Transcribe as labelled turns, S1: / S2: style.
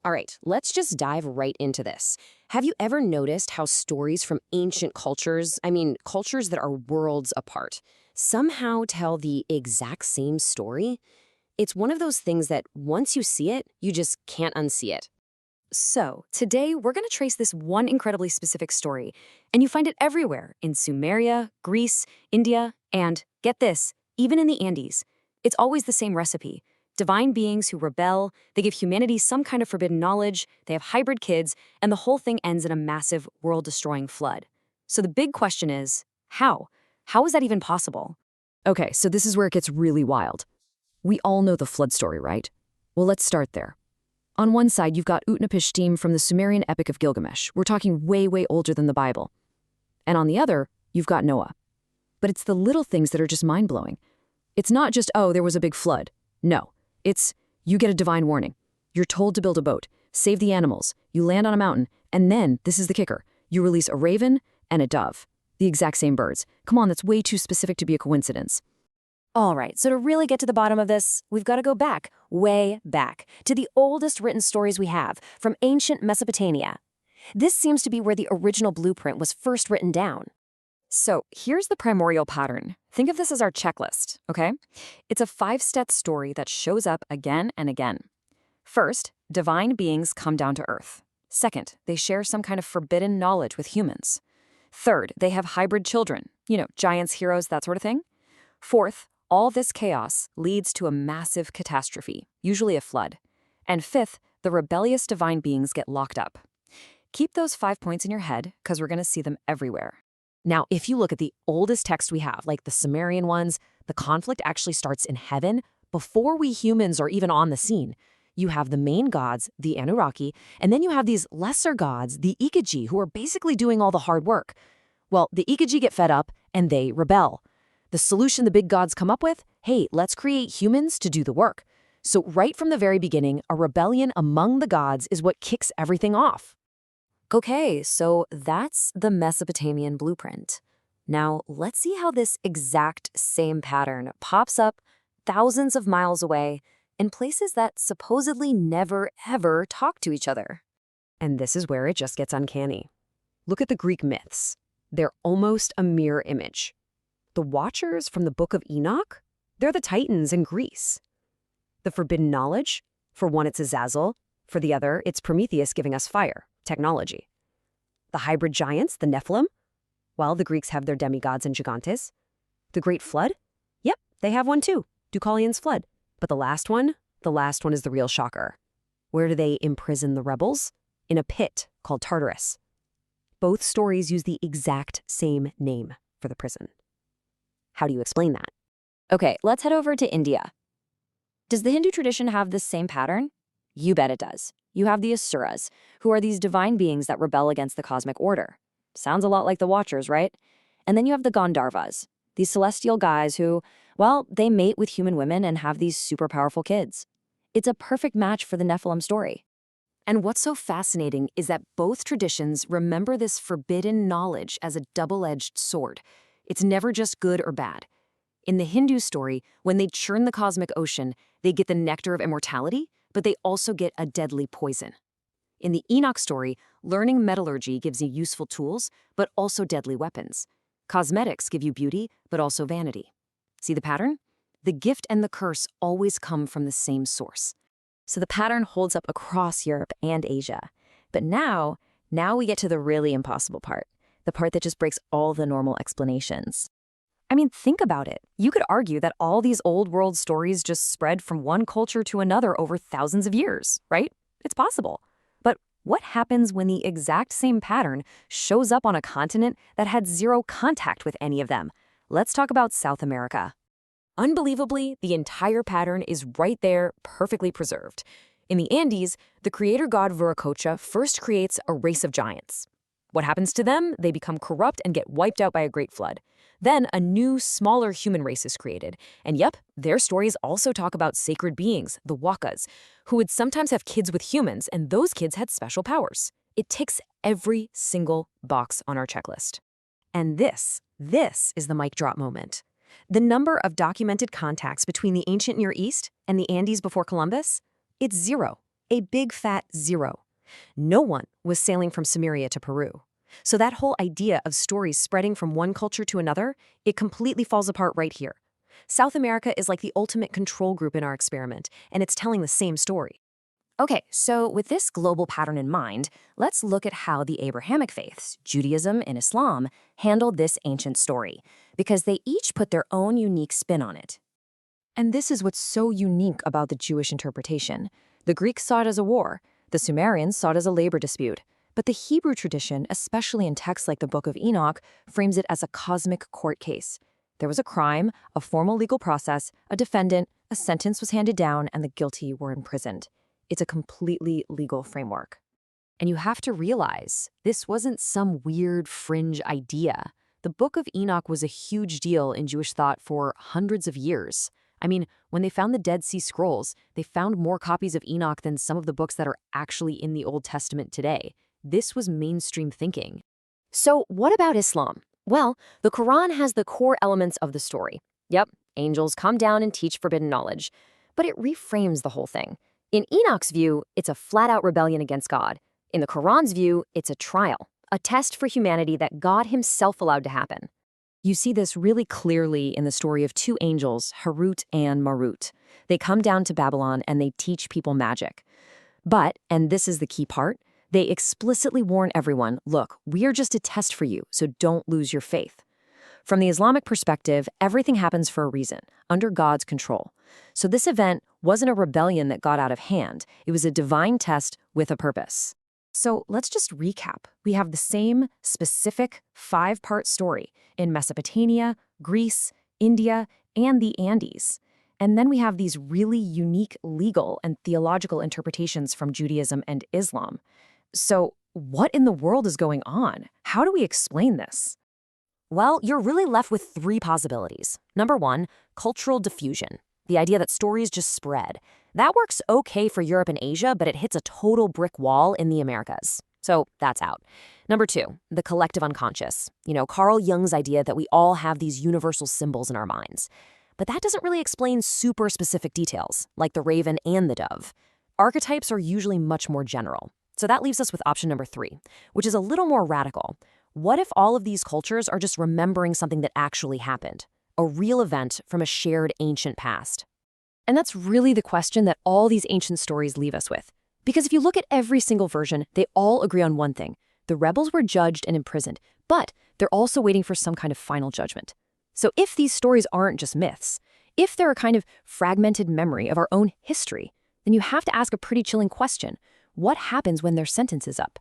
S1: All right, let's just dive right into this. Have you ever noticed how stories from ancient cultures, cultures that are worlds apart, somehow tell the exact same story? It's one of those things that once you see it, you just can't unsee it.
S2: So, today we're going to trace this one incredibly specific story, and you find it everywhere in Sumeria, Greece, India, and, get this, even in the Andes. It's always the same recipe. Divine beings who rebel, they give humanity some kind of forbidden knowledge, they have hybrid kids, and the whole thing ends in a massive, world-destroying flood. So the big question is, how? How is that even possible?
S3: Okay, so this is where it gets really wild. We all know the flood story, right? Well, let's start there. On one side, you've got Utnapishtim from the Sumerian Epic of Gilgamesh. We're talking way, way older than the Bible. And on the other, you've got Noah. But it's the little things that are just mind-blowing. It's not just, oh, there was a big flood. No, it's, you get a divine warning. You're told to build a boat, save the animals, you land on a mountain, and then, this is the kicker, you release a raven and a dove. The exact same birds. Come on, that's way too specific to be a coincidence.
S2: All right, so to really get to the bottom of this, we've got to go back, way back, to the oldest written stories we have, from ancient Mesopotamia. This seems to be where the original blueprint was first written down. So here's the primordial pattern. Think of this as our checklist, okay? It's a 5-step story that shows up again and again. First, divine beings come down to Earth. Second, they share some kind of forbidden knowledge with humans. Third, they have hybrid children, giants, heroes, that sort of thing. Fourth, all this chaos leads to a massive catastrophe, usually a flood. And fifth, the rebellious divine beings get locked up. Keep those 5 points in your head, because we're going to see them everywhere.
S1: Now, if you look at the oldest text we have, like the Sumerian ones, the conflict actually starts in heaven before we humans are even on the scene. You have the main gods, the Anunnaki, and then you have these lesser gods, the Igigi, who are basically doing all the hard work. Well, the Igigi get fed up, and they rebel. The solution the big gods come up with? Hey, let's create humans to do the work. So right from the very beginning, a rebellion among the gods is what kicks everything off.
S2: Okay, so that's the Mesopotamian blueprint. Now, let's see how this exact same pattern pops up thousands of miles away in places that supposedly never, ever talk to each other.
S1: And this is where it just gets uncanny. Look at the Greek myths. They're almost a mirror image. The Watchers from the Book of Enoch? They're the Titans in Greece. The forbidden knowledge? For one, it's Azazel. For the other, it's Prometheus giving us fire, technology. The hybrid giants, the Nephilim? Well, the Greeks have their demigods and gigantes. The Great Flood? Yep, they have one too, Deucalion's flood. But the last one is the real shocker. Where do they imprison the rebels? In a pit called Tartarus. Both stories use the exact same name for the prison. How do you explain that?
S2: Okay, let's head over to India. Does the Hindu tradition have this same pattern? You bet it does. You have the Asuras, who are these divine beings that rebel against the cosmic order. Sounds a lot like the Watchers, right? And then you have the Gandharvas, these celestial guys who, well, they mate with human women and have these super powerful kids. It's a perfect match for the Nephilim story.
S1: And what's so fascinating is that both traditions remember this forbidden knowledge as a double-edged sword. It's never just good or bad. In the Hindu story, when they churn the cosmic ocean, they get the nectar of immortality, but they also get a deadly poison. In the Enoch story, learning metallurgy gives you useful tools, but also deadly weapons. Cosmetics give you beauty, but also vanity. See the pattern? The gift and the curse always come from the same source.
S4: So the pattern holds up across Europe and Asia. But now we get to the really impossible part, the part that just breaks all the normal explanations.
S2: I mean, think about it. You could argue that all these old world stories just spread from one culture to another over thousands of years, right? It's possible. But what happens when the exact same pattern shows up on a continent that had zero contact with any of them? Let's talk about South America. Unbelievably, the entire pattern is right there, perfectly preserved. In the Andes, the creator god Viracocha first creates a race of giants. What happens to them? They become corrupt and get wiped out by a great flood. Then a new, smaller human race is created. And yep, their stories also talk about sacred beings, the Wakas, who would sometimes have kids with humans, and those kids had special powers. It ticks every single box on our checklist. And this is the mic drop moment. The number of documented contacts between the ancient Near East and the Andes before Columbus? It's 0.
S1: A big fat zero. No one was sailing from Sumeria to Peru. So that whole idea of stories spreading from one culture to another, it completely falls apart right here. South America is like the ultimate control group in our experiment, and it's telling the same story.
S2: Okay, so with this global pattern in mind, let's look at how the Abrahamic faiths, Judaism and Islam, handled this ancient story, because they each put their own unique spin on it. And this is what's so unique about the Jewish interpretation. The Greeks saw it as a war, the Sumerians saw it as a labor dispute, but the Hebrew tradition, especially in texts like the Book of Enoch, frames it as a cosmic court case. There was a crime, a formal legal process, a defendant, a sentence was handed down, and the guilty were imprisoned. It's a completely legal framework.
S1: And you have to realize, this wasn't some weird fringe idea. The Book of Enoch was a huge deal in Jewish thought for hundreds of years. I mean, when they found the Dead Sea Scrolls, they found more copies of Enoch than some of the books that are actually in the Old Testament today. This was mainstream thinking.
S2: So what about Islam? Well, the Quran has the core elements of the story. Yep, angels come down and teach forbidden knowledge. But it reframes the whole thing. In Enoch's view, it's a flat-out rebellion against God. In the Quran's view, it's a trial, a test for humanity that God himself allowed to happen.
S3: You see this really clearly in the story of two angels, Harut and Marut. They come down to Babylon and they teach people magic. But, and this is the key part, they explicitly warn everyone, look, we are just a test for you, so don't lose your faith. From the Islamic perspective, everything happens for a reason, under God's control. So this event wasn't a rebellion that got out of hand. It was a divine test with a purpose. So let's just recap. We have the same specific 5-part story in Mesopotamia, Greece, India, and the Andes. And then we have these really unique legal and theological interpretations from Judaism and Islam. So what in the world is going on? How do we explain this?
S2: Well, you're really left with 3 possibilities. Number 1, cultural diffusion. The idea that stories just spread. That works okay for Europe and Asia, but it hits a total brick wall in the Americas. So that's out. Number 2, the collective unconscious. Carl Jung's idea that we all have these universal symbols in our minds. But that doesn't really explain super specific details, like the raven and the dove. Archetypes are usually much more general. So that leaves us with option number 3, which is a little more radical. What if all of these cultures are just remembering something that actually happened? A real event from a shared ancient past? And that's really the question that all these ancient stories leave us with. Because if you look at every single version, they all agree on one thing. The rebels were judged and imprisoned, but they're also waiting for some kind of final judgment. So if these stories aren't just myths, if they're a kind of fragmented memory of our own history, then you have to ask a pretty chilling question. What happens when their sentence is up?